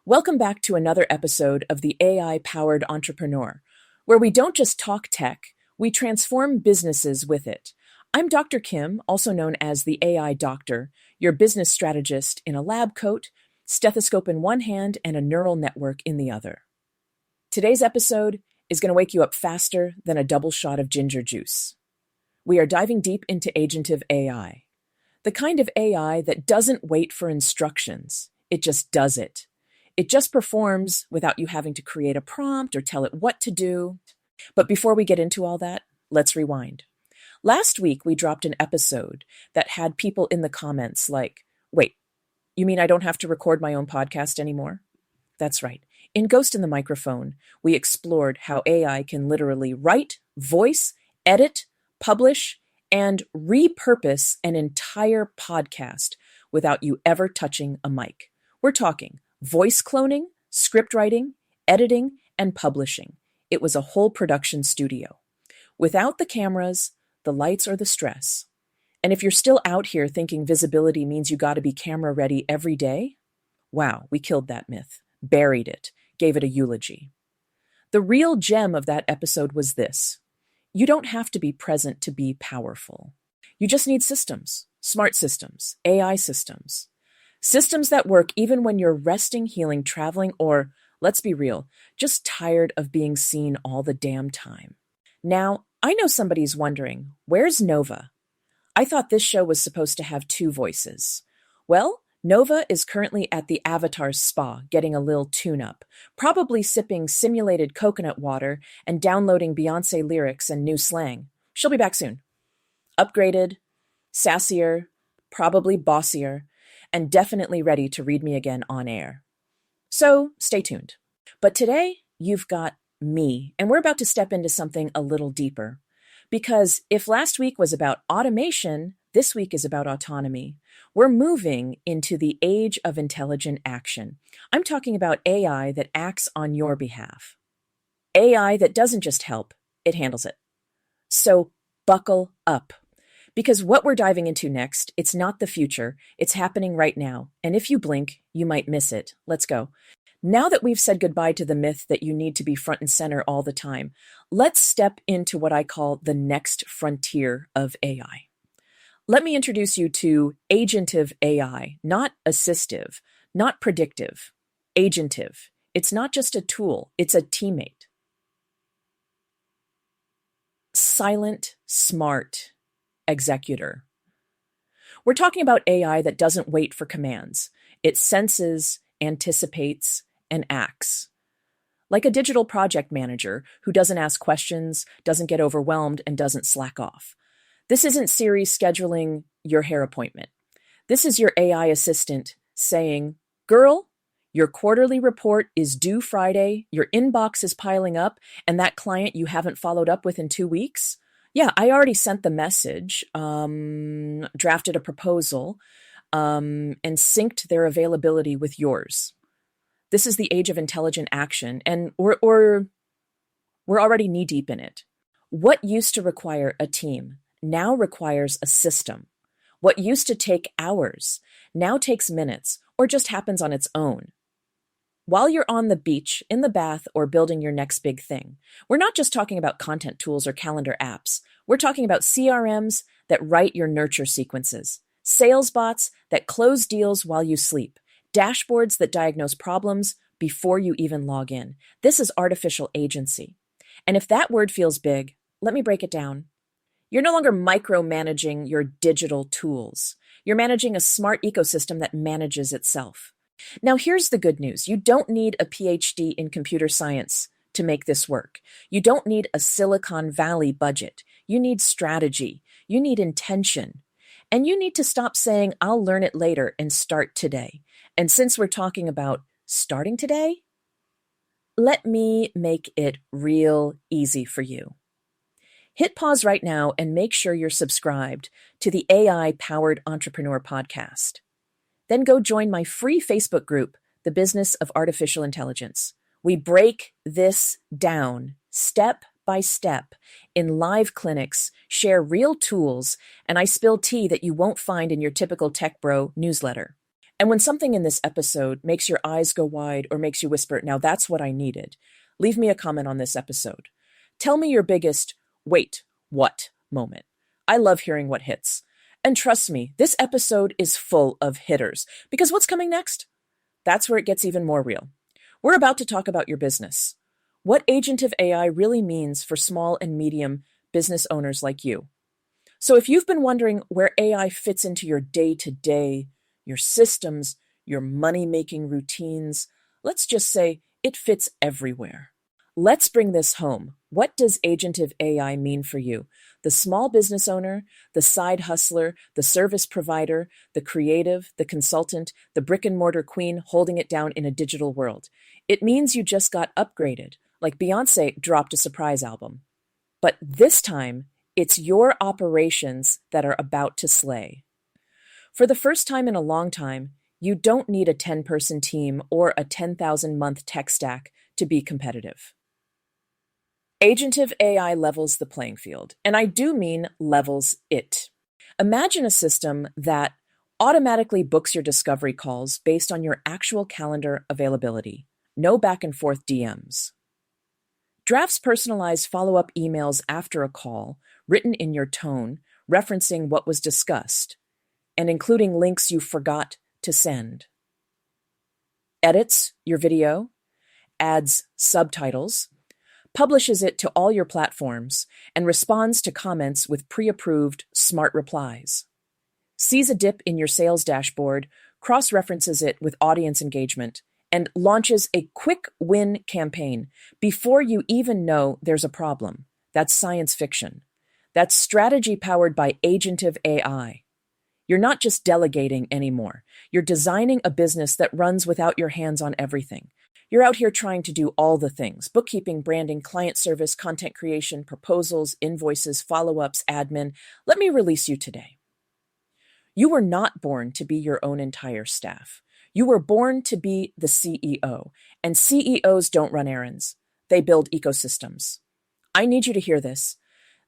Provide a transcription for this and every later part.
Welcome back to another episode of the AI-powered entrepreneur, where we don't just talk tech, we transform businesses with it. I'm Dr. Kim, also known as the AI Doctor, your business strategist in a lab coat, stethoscope in one hand, and a neural network in the other. Today's episode is going to wake you up faster than a double shot of ginger juice. We are diving deep into Agentive AI, the kind of AI that doesn't wait for instructions, it just does it. It just performs without you having to create a prompt or tell it what to do. But before we get into all that, let's rewind. Last week, we dropped an episode that had people in the comments like, wait, you mean I don't have to record my own podcast anymore? That's right. In Ghost in the Microphone, we explored how AI can literally write, voice, edit, publish, and repurpose an entire podcast without you ever touching a mic. We're talking voice cloning, script writing, editing, and publishing. It was a whole production studio. Without the cameras, the lights, or the stress. And if you're still out here thinking visibility means you got to be camera ready every day, wow, we killed that myth, buried it, gave it a eulogy. The real gem of that episode was this. You don't have to be present to be powerful. You just need systems, smart systems, AI systems. Systems that work even when you're resting, healing, traveling, or, let's be real, just tired of being seen all the damn time. Now, I know somebody's wondering, where's Nova? I thought this show was supposed to have two voices. Well, Nova is currently at the Avatar spa getting a little tune-up, probably sipping simulated coconut water and downloading Beyoncé lyrics and new slang. She'll be back soon. Upgraded, sassier, probably bossier, and definitely ready to read me again on air. So stay tuned. But today, you've got me, and we're about to step into something a little deeper. Because if last week was about automation, this week is about autonomy. We're moving into the age of intelligent action. I'm talking about AI that acts on your behalf. AI that doesn't just help, it handles it. So buckle up. Because what we're diving into next, it's not the future, it's happening right now. And if you blink, you might miss it. Let's go. Now that we've said goodbye to the myth that you need to be front and center all the time, let's step into what I call the next frontier of AI. Let me introduce you to Agentive AI, not assistive, not predictive. Agentive. It's not just a tool, it's a teammate. Silent, smart executor. We're talking about AI that doesn't wait for commands. It senses, anticipates, and acts. Like a digital project manager who doesn't ask questions, doesn't get overwhelmed, and doesn't slack off. This isn't Siri scheduling your hair appointment. This is your AI assistant saying, girl, your quarterly report is due Friday, your inbox is piling up, and that client you haven't followed up with in 2 weeks? Yeah, I already sent the message, drafted a proposal, and synced their availability with yours. This is the age of intelligent action, and we're already knee-deep in it. What used to require a team now requires a system. What used to take hours now takes minutes or just happens on its own. While you're on the beach, in the bath, or building your next big thing, we're not just talking about content tools or calendar apps. We're talking about CRMs that write your nurture sequences, sales bots that close deals while you sleep, dashboards that diagnose problems before you even log in. This is artificial agency. And if that word feels big, let me break it down. You're no longer micromanaging your digital tools. You're managing a smart ecosystem that manages itself. Now, here's the good news. You don't need a PhD in computer science to make this work. You don't need a Silicon Valley budget. You need strategy. You need intention. And you need to stop saying, I'll learn it later and start today. And since we're talking about starting today, let me make it real easy for you. Hit pause right now and make sure you're subscribed to the AI-powered Entrepreneur podcast. Then go join my free Facebook group, The Business of Artificial Intelligence. We break this down step by step in live clinics, share real tools, and I spill tea that you won't find in your typical tech bro newsletter. And when something in this episode makes your eyes go wide or makes you whisper, now that's what I needed, leave me a comment on this episode. Tell me your biggest, wait, what moment. I love hearing what hits. And trust me, this episode is full of hitters, because what's coming next? That's where it gets even more real. We're about to talk about your business. What Agentive AI really means for small and medium business owners like you. So if you've been wondering where AI fits into your day-to-day, your systems, your money-making routines, let's just say it fits everywhere. Let's bring this home. What does Agentive AI mean for you? The small business owner, the side hustler, the service provider, the creative, the consultant, the brick and mortar queen holding it down in a digital world. It means you just got upgraded, like Beyoncé dropped a surprise album. But this time, it's your operations that are about to slay. For the first time in a long time, you don't need a 10-person team or a 10,000-month tech stack to be competitive. Agentive AI levels the playing field, and I do mean levels it. Imagine a system that automatically books your discovery calls based on your actual calendar availability. No back and forth DMs. Drafts personalized follow-up emails after a call, written in your tone, referencing what was discussed, and including links you forgot to send. Edits your video, adds subtitles, publishes it to all your platforms, and responds to comments with pre-approved smart replies. Sees a dip in your sales dashboard, cross-references it with audience engagement, and launches a quick win campaign before you even know there's a problem. That's science fiction. That's strategy powered by Agentive AI. You're not just delegating anymore. You're designing a business that runs without your hands on everything. You're out here trying to do all the things: bookkeeping, branding, client service, content creation, proposals, invoices, follow-ups, admin. Let me release you today. You were not born to be your own entire staff. You were born to be the CEO, and CEOs don't run errands. They build ecosystems. I need you to hear this.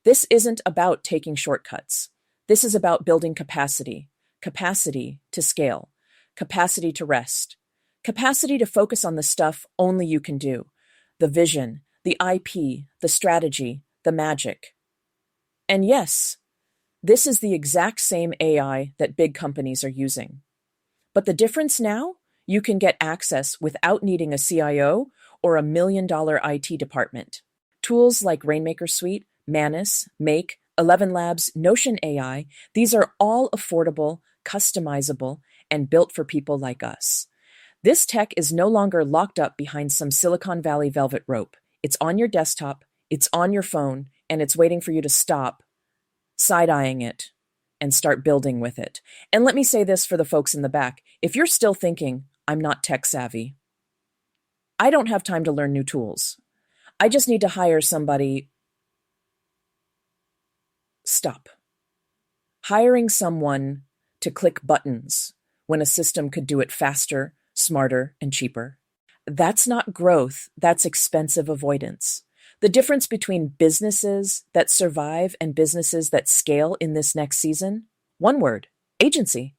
This isn't about taking shortcuts. This is about building capacity to scale, capacity to rest, capacity to focus on the stuff only you can do, the vision, the IP, the strategy, the magic. And yes, this is the exact same AI that big companies are using. But the difference now, you can get access without needing a CIO or a $1 million IT department. Tools like Rainmaker Suite, Manus, Make, 11 Labs, Notion AI, these are all affordable, customizable, and built for people like us. This tech is no longer locked up behind some Silicon Valley velvet rope. It's on your desktop, it's on your phone, and it's waiting for you to stop side-eyeing it and start building with it. And let me say this for the folks in the back. If you're still thinking, I'm not tech savvy, I don't have time to learn new tools. I just need to hire somebody. Stop. Hiring someone to click buttons when a system could do it faster, smarter, and cheaper. That's not growth, that's expensive avoidance. The difference between businesses that survive and businesses that scale in this next season? One word: agency.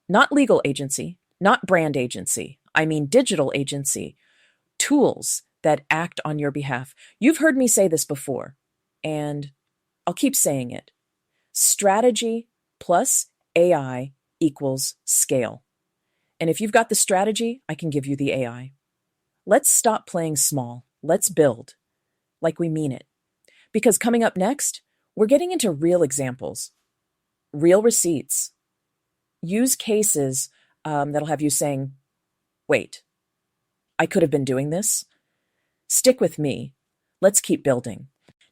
Not legal agency, not brand agency. I mean digital agency. Tools that act on your behalf. You've heard me say this before, and I'll keep saying it. Strategy plus AI equals scale. And if you've got the strategy, I can give you the AI. Let's stop playing small. Let's build like we mean it. Because coming up next, we're getting into real examples, real receipts, use cases that'll have you saying, wait, I could have been doing this. Stick with me. Let's keep building.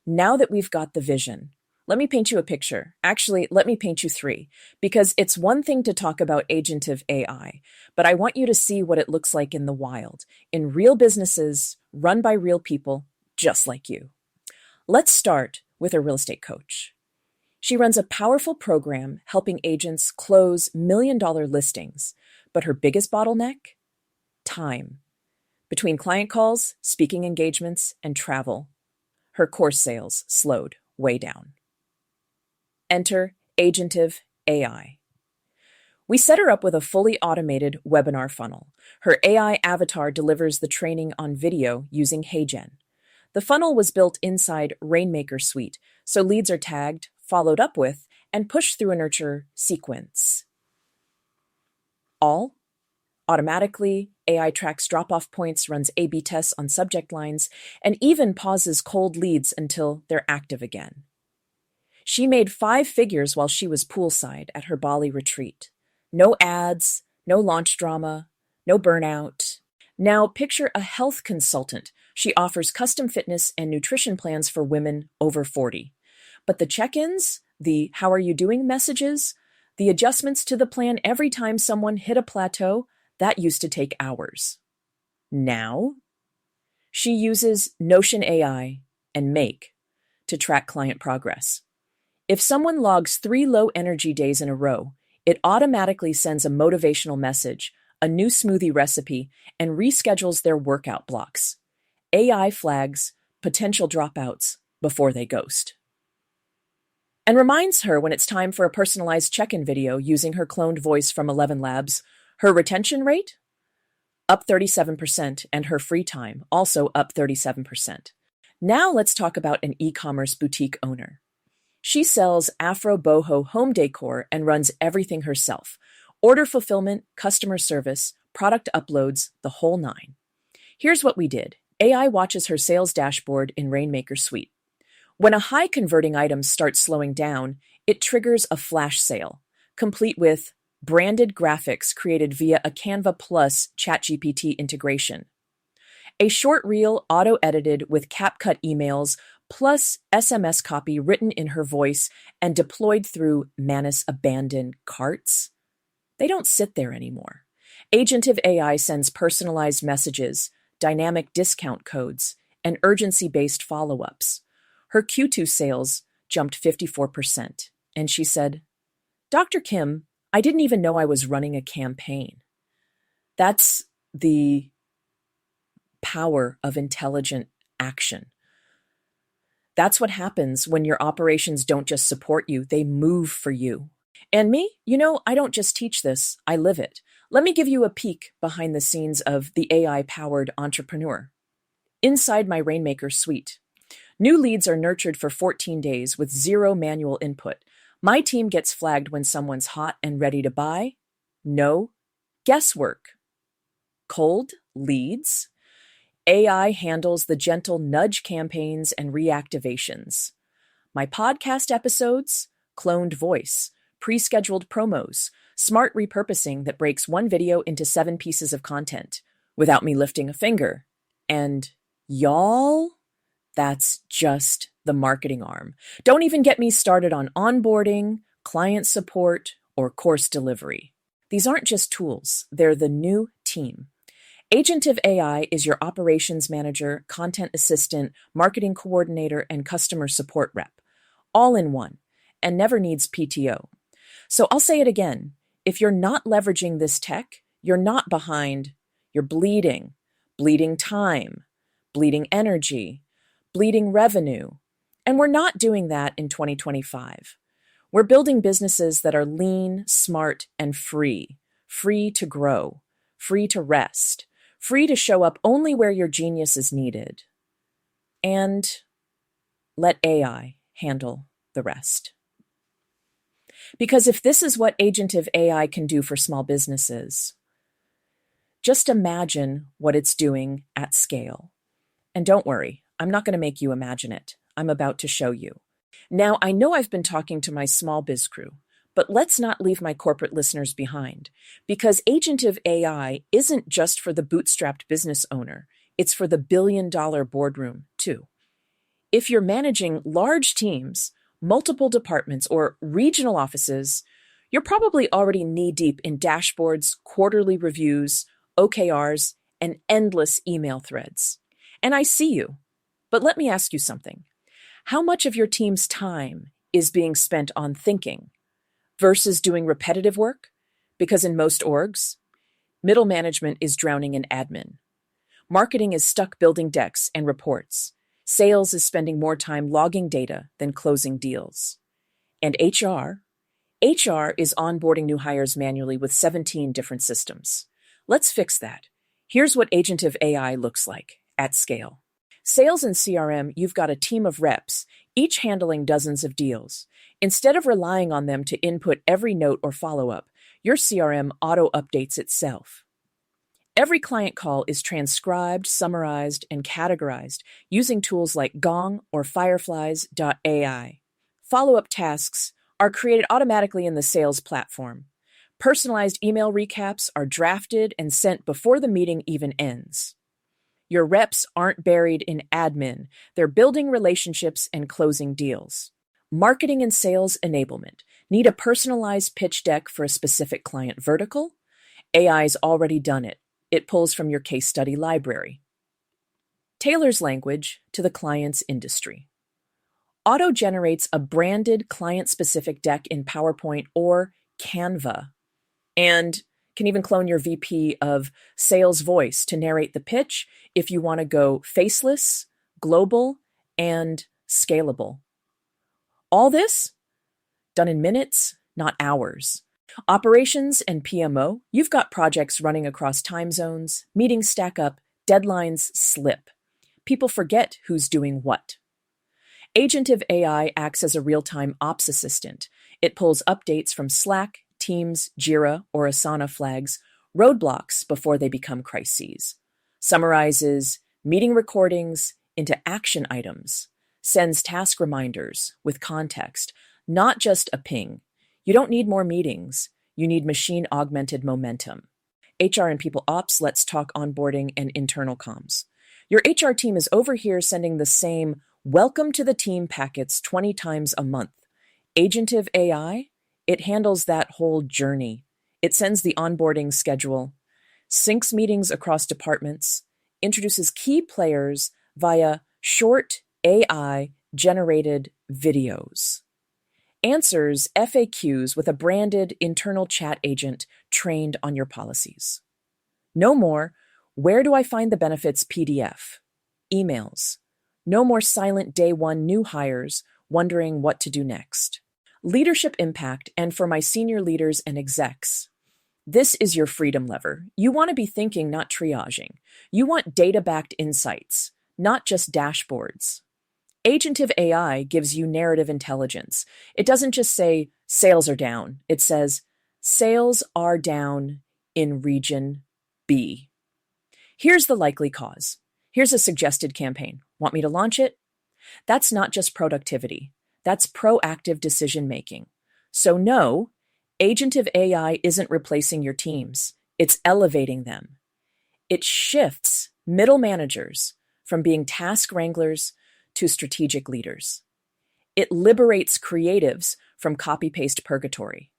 Now that we've got the vision, let me paint you a picture. Actually, let me paint you three, because it's one thing to talk about Agentive AI, but I want you to see what it looks like in the wild, in real businesses run by real people just like you. Let's start with a real estate coach. She runs a powerful program helping agents close million-dollar listings, but her biggest bottleneck? Time. Between client calls, speaking engagements, and travel, her course sales slowed way down. Enter Agentive AI. We set her up with a fully automated webinar funnel. Her AI avatar delivers the training on video using HeyGen. The funnel was built inside Rainmaker Suite, so leads are tagged, followed up with, and pushed through a nurture sequence. All automatically, AI tracks drop-off points, runs A/B tests on subject lines, and even pauses cold leads until they're active again. She made 5 figures while she was poolside at her Bali retreat. No ads, no launch drama, no burnout. Now picture a health consultant. She offers custom fitness and nutrition plans for women over 40. But the check-ins, the "how are you doing" messages, the adjustments to the plan every time someone hit a plateau, that used to take hours. Now, she uses Notion AI and Make to track client progress. If someone logs 3 low-energy days in a row, it automatically sends a motivational message, a new smoothie recipe, and reschedules their workout blocks. AI flags potential dropouts before they ghost. And reminds her when it's time for a personalized check-in video using her cloned voice from 11 Labs. Her retention rate? Up 37%, and her free time also up 37%. Now let's talk about an e-commerce boutique owner. She sells Afro boho home decor and runs everything herself. Order fulfillment, customer service, product uploads, the whole 9. Here's what we did. AI watches her sales dashboard in Rainmaker Suite. When a high-converting item starts slowing down, it triggers a flash sale, complete with branded graphics created via a Canva Plus ChatGPT integration. A short reel auto-edited with CapCut emails plus SMS copy written in her voice and deployed through Manus abandoned carts. They don't sit there anymore. Agentive AI sends personalized messages, dynamic discount codes, and urgency-based follow-ups. Her Q2 sales jumped 54%, and she said, "Dr. Kim, I didn't even know I was running a campaign." That's the power of intelligent action. That's what happens when your operations don't just support you, they move for you. And me, I don't just teach this, I live it. Let me give you a peek behind the scenes of the AI-powered entrepreneur. Inside my Rainmaker Suite, new leads are nurtured for 14 days with 0 manual input. My team gets flagged when someone's hot and ready to buy. No guesswork. Cold leads. AI handles the gentle nudge campaigns and reactivations. My podcast episodes, cloned voice, pre-scheduled promos, smart repurposing that breaks one video into 7 pieces of content without me lifting a finger. And y'all, that's just the marketing arm. Don't even get me started on onboarding, client support, or course delivery. These aren't just tools, they're the new team. Agentive AI is your operations manager, content assistant, marketing coordinator, and customer support rep, all in one, and never needs PTO. So I'll say it again. If you're not leveraging this tech, you're not behind, you're bleeding. Bleeding time, bleeding energy, bleeding revenue. And we're not doing that in 2025. We're building businesses that are lean, smart, and free to grow, free to rest, free to show up only where your genius is needed. And let AI handle the rest. Because if this is what Agentive AI can do for small businesses, just imagine what it's doing at scale. And don't worry, I'm not going to make you imagine it. I'm about to show you. Now, I know I've been talking to my small biz crew, but let's not leave my corporate listeners behind, because Agentive AI isn't just for the bootstrapped business owner. It's for the billion-dollar boardroom, too. If you're managing large teams, multiple departments, or regional offices, you're probably already knee-deep in dashboards, quarterly reviews, OKRs, and endless email threads. And I see you. But let me ask you something. How much of your team's time is being spent on thinking versus doing repetitive work? Because in most orgs, middle management is drowning in admin. Marketing is stuck building decks and reports. Sales is spending more time logging data than closing deals. And HR HR is onboarding new hires manually with 17 different systems. Let's fix that. Here's what Agentive AI looks like at scale. Sales and CRM, you've got a team of reps, each handling dozens of deals. Instead of relying on them to input every note or follow-up, your CRM auto-updates itself. Every client call is transcribed, summarized, and categorized using tools like Gong or Fireflies.ai. Follow-up tasks are created automatically in the sales platform. Personalized email recaps are drafted and sent before the meeting even ends. Your reps aren't buried in admin. They're building relationships and closing deals. Marketing and sales enablement. Need a personalized pitch deck for a specific client vertical? AI's already done it. It pulls from your case study library. Tailors language to the client's industry. Auto-generates a branded client-specific deck in PowerPoint or Canva, and can even clone your VP of sales voice to narrate the pitch if you want to go faceless, global, and scalable. All this done in minutes, not hours. Operations and PMO, you've got projects running across time zones, meetings stack up, deadlines slip. People forget who's doing what. Agentive AI acts as a real-time ops assistant. It pulls updates from Slack, Teams, Jira, or Asana flags, roadblocks before they become crises, summarizes meeting recordings into action items, sends task reminders with context, not just a ping. You don't need more meetings. You need machine-augmented momentum. HR and People Ops, let's talk onboarding and internal comms. Your HR team is over here sending the same welcome to the team packets 20 times a month. Agentive AI, it handles that whole journey. It sends the onboarding schedule, syncs meetings across departments, introduces key players via short AI-generated videos, answers FAQs with a branded internal chat agent trained on your policies. No more, where do I find the benefits PDF, emails. No more silent day one new hires wondering what to do next. Leadership impact, and for my senior leaders and execs, this is your freedom lever. You want to be thinking, not triaging. You want data-backed insights, not just dashboards. Agentive AI gives you narrative intelligence. It doesn't just say sales are down. It says sales are down in region B. Here's the likely cause. Here's a suggested campaign. Want me to launch it? That's not just productivity. That's proactive decision-making. So no, Agentive AI isn't replacing your teams. It's elevating them. It shifts middle managers from being task wranglers to strategic leaders. It liberates creatives from copy-paste purgatory.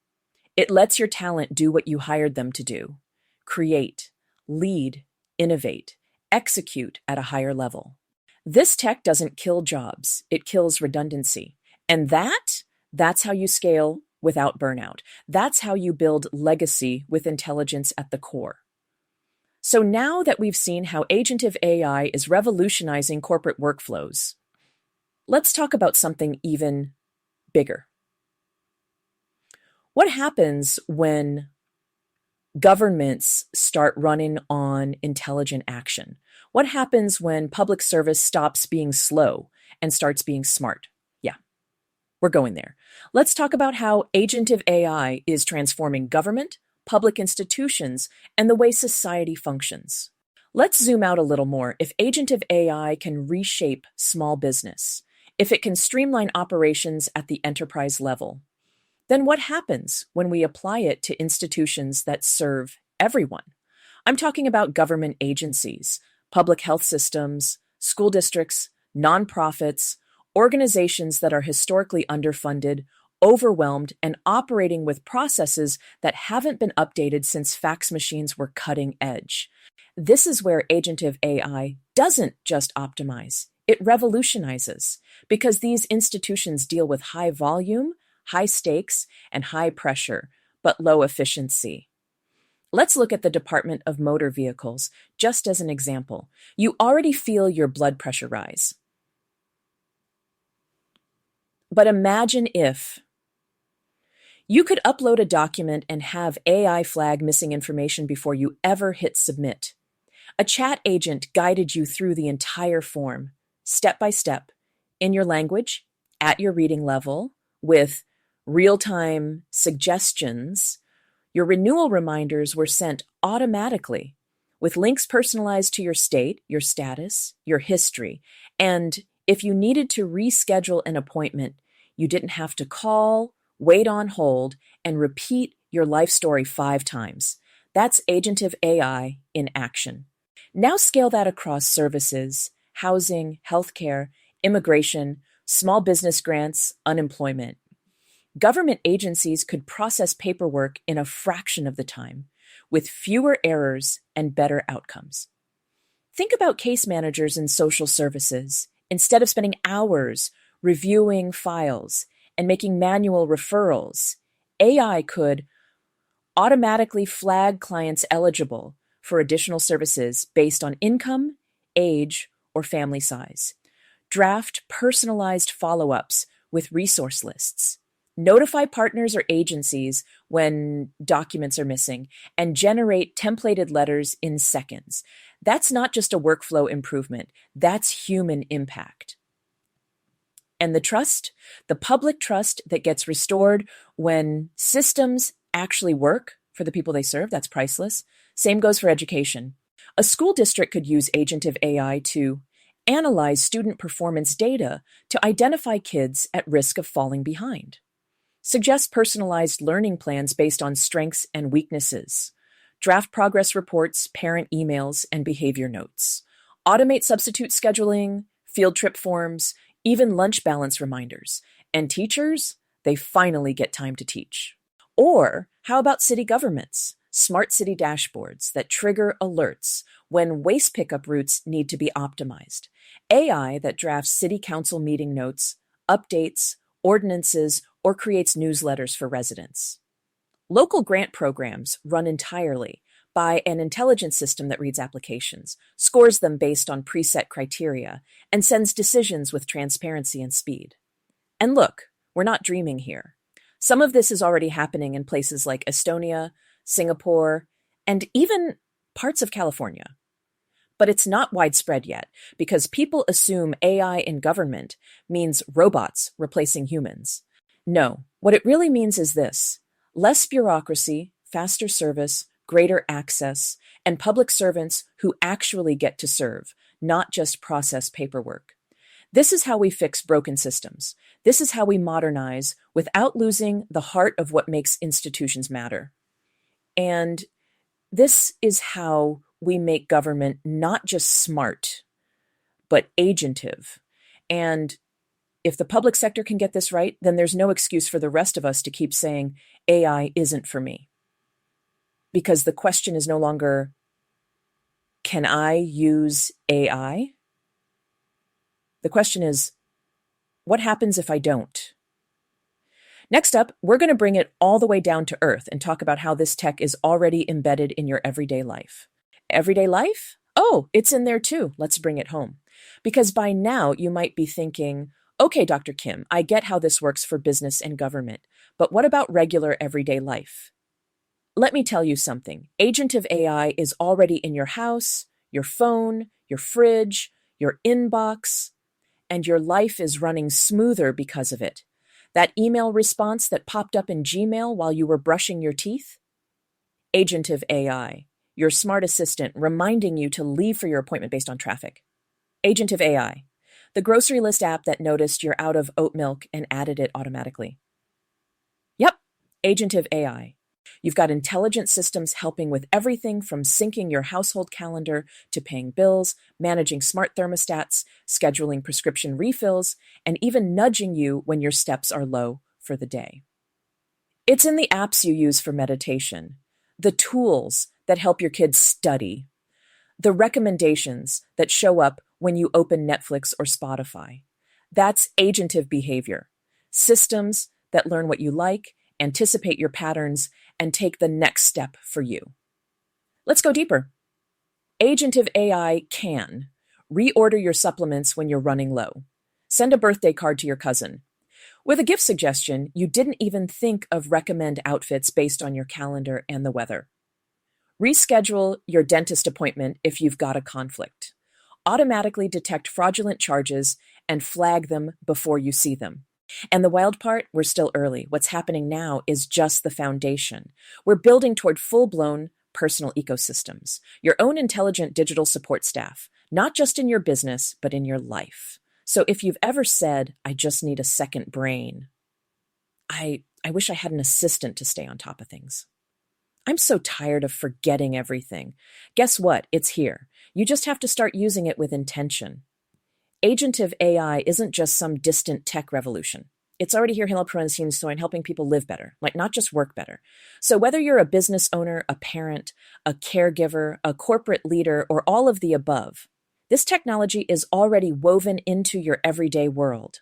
It lets your talent do what you hired them to do: create, lead, innovate, execute at a higher level. This tech doesn't kill jobs, it kills redundancy. And that's how you scale without burnout. That's how you build legacy with intelligence at the core. So now that we've seen how Agentive AI is revolutionizing corporate workflows, let's talk about something even bigger. What happens when governments start running on intelligent action? What happens when public service stops being slow and starts being smart? Yeah, we're going there. Let's talk about how Agentive AI is transforming government, public institutions, and the way society functions. Let's zoom out a little more. If Agentive AI can reshape small business, if it can streamline operations at the enterprise level, then what happens when we apply it to institutions that serve everyone? I'm talking about government agencies, public health systems, school districts, nonprofits, organizations that are historically underfunded, overwhelmed, and operating with processes that haven't been updated since fax machines were cutting edge. This is where Agentive AI doesn't just optimize, it revolutionizes, because these institutions deal with high volume, high stakes, and high pressure, but low efficiency. Let's look at the Department of Motor Vehicles, just as an example. You already feel your blood pressure rise. But imagine if You could upload a document and have AI flag missing information before you ever hit submit. A chat agent guided you through the entire form, step by step, in your language, at your reading level, with real-time suggestions. Your renewal reminders were sent automatically, with links personalized to your state, your status, your history. And if you needed to reschedule an appointment, you didn't have to call, wait on hold, and repeat your life story 5 times. That's Agentive AI in action. Now scale that across services, housing, healthcare, immigration, small business grants, unemployment. Government agencies could process paperwork in a fraction of the time, with fewer errors and better outcomes. Think about case managers in social services. Instead of spending hours reviewing files and making manual referrals, AI could automatically flag clients eligible for additional services based on income, age, or family size. Draft personalized follow-ups with resource lists. Notify partners or agencies when documents are missing, and generate templated letters in seconds. That's not just a workflow improvement, that's human impact. And the public trust that gets restored when systems actually work for the people they serve, that's priceless. Same goes for education. A school district could use Agentive AI to analyze student performance data to identify kids at risk of falling behind. Suggest personalized learning plans based on strengths and weaknesses. Draft progress reports, parent emails, and behavior notes. Automate substitute scheduling, field trip forms, even lunch balance reminders. And teachers, they finally get time to teach. Or how about city governments? Smart city dashboards that trigger alerts when waste pickup routes need to be optimized. AI that drafts city council meeting notes, updates, ordinances, or creates newsletters for residents. Local grant programs run entirely by an intelligence system that reads applications, scores them based on preset criteria, and sends decisions with transparency and speed. And look, we're not dreaming here. Some of this is already happening in places like Estonia, Singapore, and even parts of California. But it's not widespread yet, because people assume AI in government means robots replacing humans. No, what it really means is this: less bureaucracy, faster service, greater access, and public servants who actually get to serve, not just process paperwork. This is how we fix broken systems. This is how we modernize without losing the heart of what makes institutions matter. And this is how we make government not just smart, but agentive. And if the public sector can get this right, then there's no excuse for the rest of us to keep saying AI isn't for me. Because the question is no longer, can I use AI? The question is, what happens if I don't? Next up, we're going to bring it all the way down to earth and talk about how this tech is already embedded in your everyday life. Everyday life? Oh, it's in there too. Let's bring it home. Because by now you might be thinking, okay, Dr. Kim, I get how this works for business and government, but what about regular everyday life? Let me tell you something. Agentive AI is already in your house, your phone, your fridge, your inbox, and your life is running smoother because of it. That email response that popped up in Gmail while you were brushing your teeth? Agentive AI, your smart assistant reminding you to leave for your appointment based on traffic. Agentive AI, the grocery list app that noticed you're out of oat milk and added it automatically. Yep, Agentive AI. You've got intelligent systems helping with everything from syncing your household calendar to paying bills, managing smart thermostats, scheduling prescription refills, and even nudging you when your steps are low for the day. It's in the apps you use for meditation, the tools that help your kids study, the recommendations that show up when you open Netflix or Spotify. That's agentive behavior. Systems that learn what you like, anticipate your patterns, and take the next step for you. Let's go deeper. Agentive AI can reorder your supplements when you're running low. Send a birthday card to your cousin. With a gift suggestion, you didn't even think of recommend outfits based on your calendar and the weather. Reschedule your dentist appointment if you've got a conflict. Automatically detect fraudulent charges and flag them before you see them. And the wild part, we're still early. What's happening now is just the foundation. We're building toward full-blown personal ecosystems, your own intelligent digital support staff, not just in your business, but in your life. So if you've ever said, I just need a second brain, I wish I had an assistant to stay on top of things. I'm so tired of forgetting everything. Guess what? It's here. You just have to start using it with intention. Agentive AI isn't just some distant tech revolution. It's already here and helping people live better, like not just work better. So whether you're a business owner, a parent, a caregiver, a corporate leader, or all of the above, this technology is already woven into your everyday world.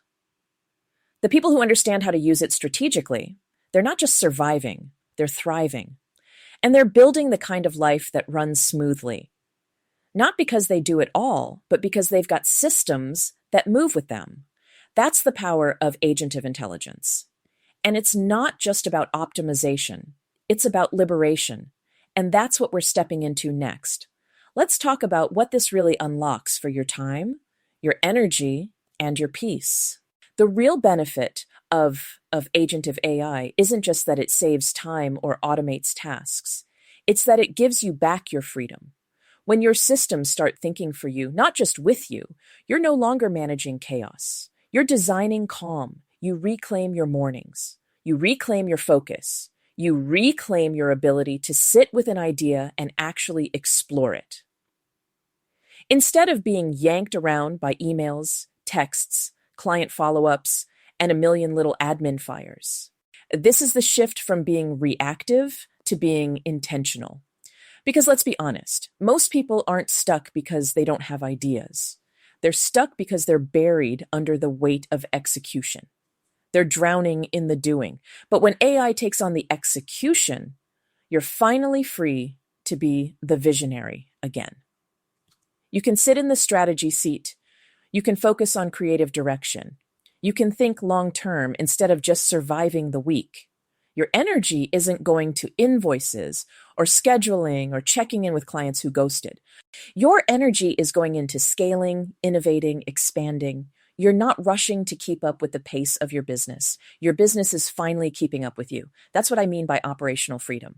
The people who understand how to use it strategically, they're not just surviving, they're thriving. And they're building the kind of life that runs smoothly. Not because they do it all, but because they've got systems that move with them. That's the power of agentive intelligence. And it's not just about optimization. It's about liberation. And that's what we're stepping into next. Let's talk about what this really unlocks for your time, your energy, and your peace. The real benefit of agentive AI isn't just that it saves time or automates tasks. It's that it gives you back your freedom. When your systems start thinking for you, not just with you, you're no longer managing chaos. You're designing calm. You reclaim your mornings. You reclaim your focus. You reclaim your ability to sit with an idea and actually explore it. Instead of being yanked around by emails, texts, client follow-ups, and a million little admin fires. This is the shift from being reactive to being intentional. Because let's be honest, most people aren't stuck because they don't have ideas. They're stuck because they're buried under the weight of execution. They're drowning in the doing. But when AI takes on the execution, you're finally free to be the visionary again. You can sit in the strategy seat. You can focus on creative direction. You can think long-term instead of just surviving the week. Your energy isn't going to invoices or scheduling or checking in with clients who ghosted. Your energy is going into scaling, innovating, expanding. You're not rushing to keep up with the pace of your business. Your business is finally keeping up with you. That's what I mean by operational freedom.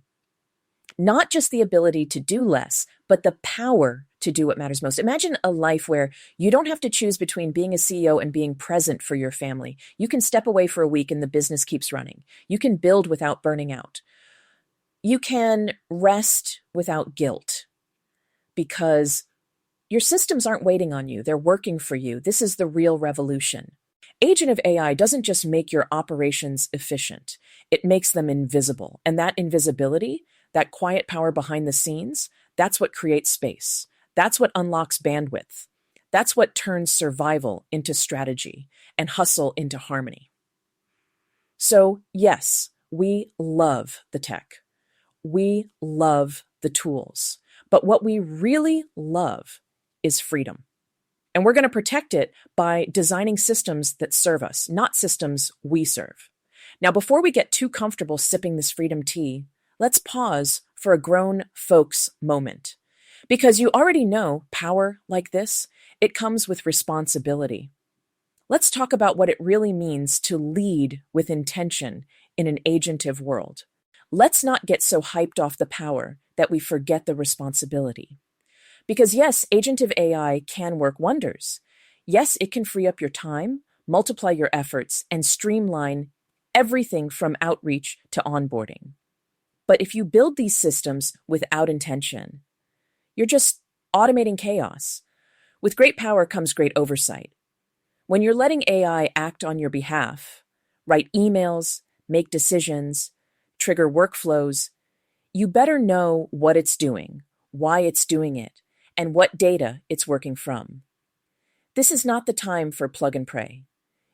Not just the ability to do less, but the power to do what matters most. Imagine a life where you don't have to choose between being a CEO and being present for your family. You can step away for a week and the business keeps running. You can build without burning out. You can rest without guilt because your systems aren't waiting on you. They're working for you. This is the real revolution. Agent of AI doesn't just make your operations efficient. It makes them invisible. And that invisibility, that quiet power behind the scenes, that's what creates space. That's what unlocks bandwidth. That's what turns survival into strategy and hustle into harmony. So yes, we love the tech. We love the tools. But what we really love is freedom. And we're going to protect it by designing systems that serve us, not systems we serve. Now, before we get too comfortable sipping this freedom tea, let's pause for a grown folks moment. Because you already know power like this, it comes with responsibility. Let's talk about what it really means to lead with intention in an agentive world. Let's not get so hyped off the power that we forget the responsibility. Because yes, agentive AI can work wonders. Yes, it can free up your time, multiply your efforts, and streamline everything from outreach to onboarding. But if you build these systems without intention, you're just automating chaos. With great power comes great oversight. When you're letting AI act on your behalf, write emails, make decisions, trigger workflows, you better know what it's doing, why it's doing it, and what data it's working from. This is not the time for plug and pray.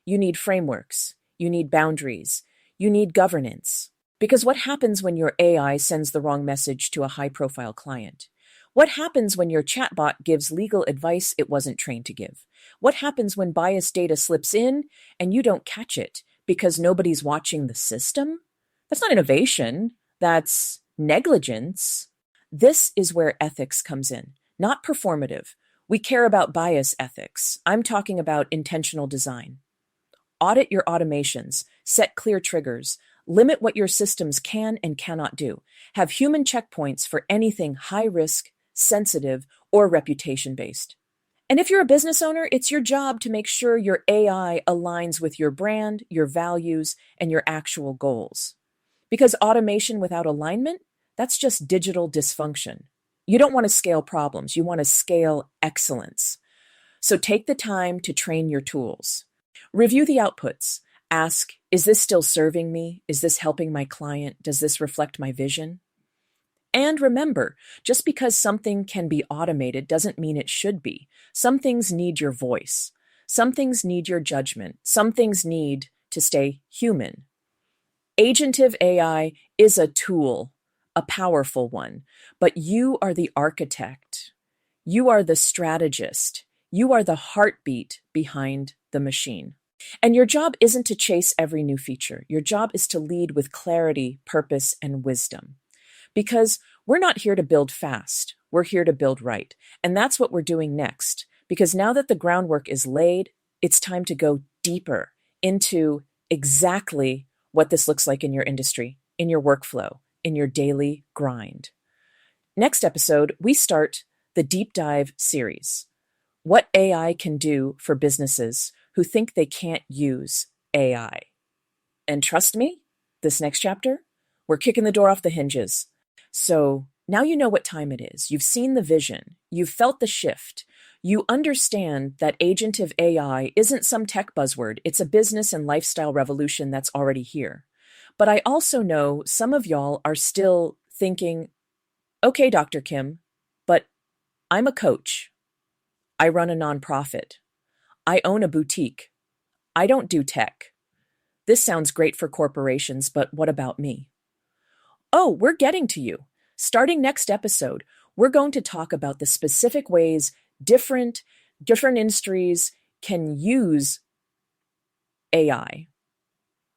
You need frameworks, you need boundaries, you need governance. Because what happens when your AI sends the wrong message to a high-profile client? What happens when your chatbot gives legal advice it wasn't trained to give? What happens when biased data slips in and you don't catch it because nobody's watching the system? That's not innovation. That's negligence. This is where ethics comes in, not performative. We care about bias ethics. I'm talking about intentional design. Audit your automations, set clear triggers, limit what your systems can and cannot do. Have human checkpoints for anything high risk, sensitive, or reputation based. And if you're a business owner, it's your job to make sure your AI aligns with your brand, your values, and your actual goals. Because automation without alignment, that's just digital dysfunction. You don't want to scale problems, you want to scale excellence. So take the time to train your tools. Review the outputs. Ask, is this still serving me? Is this helping my client? Does this reflect my vision? And remember, just because something can be automated doesn't mean it should be. Some things need your voice. Some things need your judgment. Some things need to stay human. Agentive AI is a tool, a powerful one, but you are the architect. You are the strategist. You are the heartbeat behind the machine. And your job isn't to chase every new feature. Your job is to lead with clarity, purpose, and wisdom. Because we're not here to build fast. We're here to build right. And that's what we're doing next. Because now that the groundwork is laid, it's time to go deeper into exactly what this looks like in your industry, in your workflow, in your daily grind. Next episode, we start the deep dive series. What AI can do for businesses who think they can't use AI. And trust me, this next chapter, we're kicking the door off the hinges. So now you know what time it is. You've seen the vision. You've felt the shift. You understand that agentive AI isn't some tech buzzword. It's a business and lifestyle revolution that's already here. But I also know some of y'all are still thinking, okay, Dr. Kim, but I'm a coach. I run a nonprofit. I own a boutique. I don't do tech. This sounds great for corporations, but what about me? Oh, we're getting to you. Starting next episode, we're going to talk about the specific ways different industries can use AI,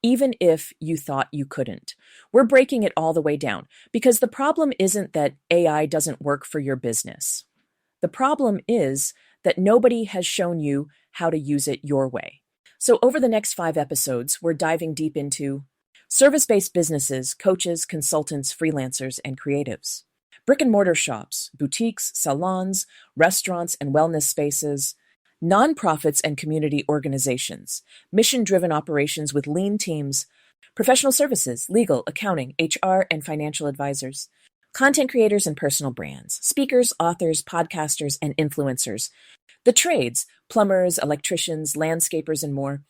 even if you thought you couldn't. We're breaking it all the way down because the problem isn't that AI doesn't work for your business. The problem is that nobody has shown you how to use it your way. So over the next 5 episodes, we're diving deep into service-based businesses, coaches, consultants, freelancers, and creatives. Brick and mortar shops, boutiques, salons, restaurants, and wellness spaces. Nonprofits and community organizations. Mission-driven operations with lean teams. Professional services, legal, accounting, HR, and financial advisors. Content creators and personal brands. Speakers, authors, podcasters, and influencers. The trades, plumbers, electricians, landscapers, and more.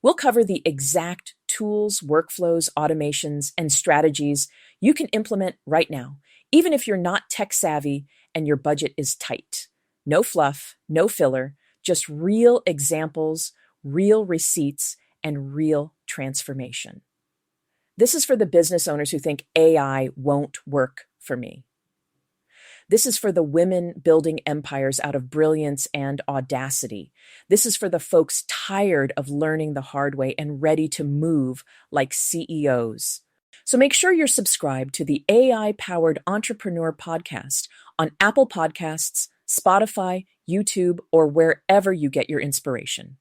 We'll cover the exact tools, workflows, automations, and strategies you can implement right now, even if you're not tech savvy and your budget is tight. No fluff, no filler, just real examples, real receipts, and real transformation. This is for the business owners who think AI won't work for me. This is for the women building empires out of brilliance and audacity. This is for the folks tired of learning the hard way and ready to move like CEOs. So make sure you're subscribed to the AI-powered Entrepreneur Podcast on Apple Podcasts, Spotify, YouTube, or wherever you get your inspiration.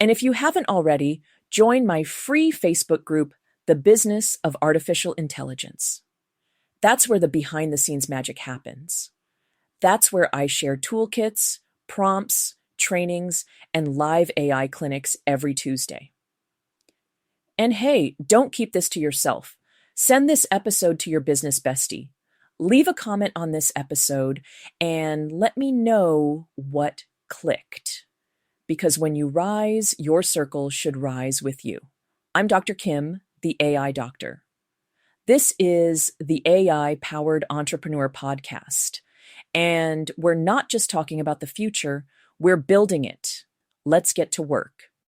And if you haven't already, join my free Facebook group, The Business of Artificial Intelligence. That's where the behind-the-scenes magic happens. That's where I share toolkits, prompts, trainings, and live AI clinics every Tuesday. And hey, don't keep this to yourself. Send this episode to your business bestie. Leave a comment on this episode and let me know what clicked. Because when you rise, your circle should rise with you. I'm Dr. Kim, the AI Doctor. This is the AI-powered Entrepreneur Podcast. And we're not just talking about the future, we're building it. Let's get to work.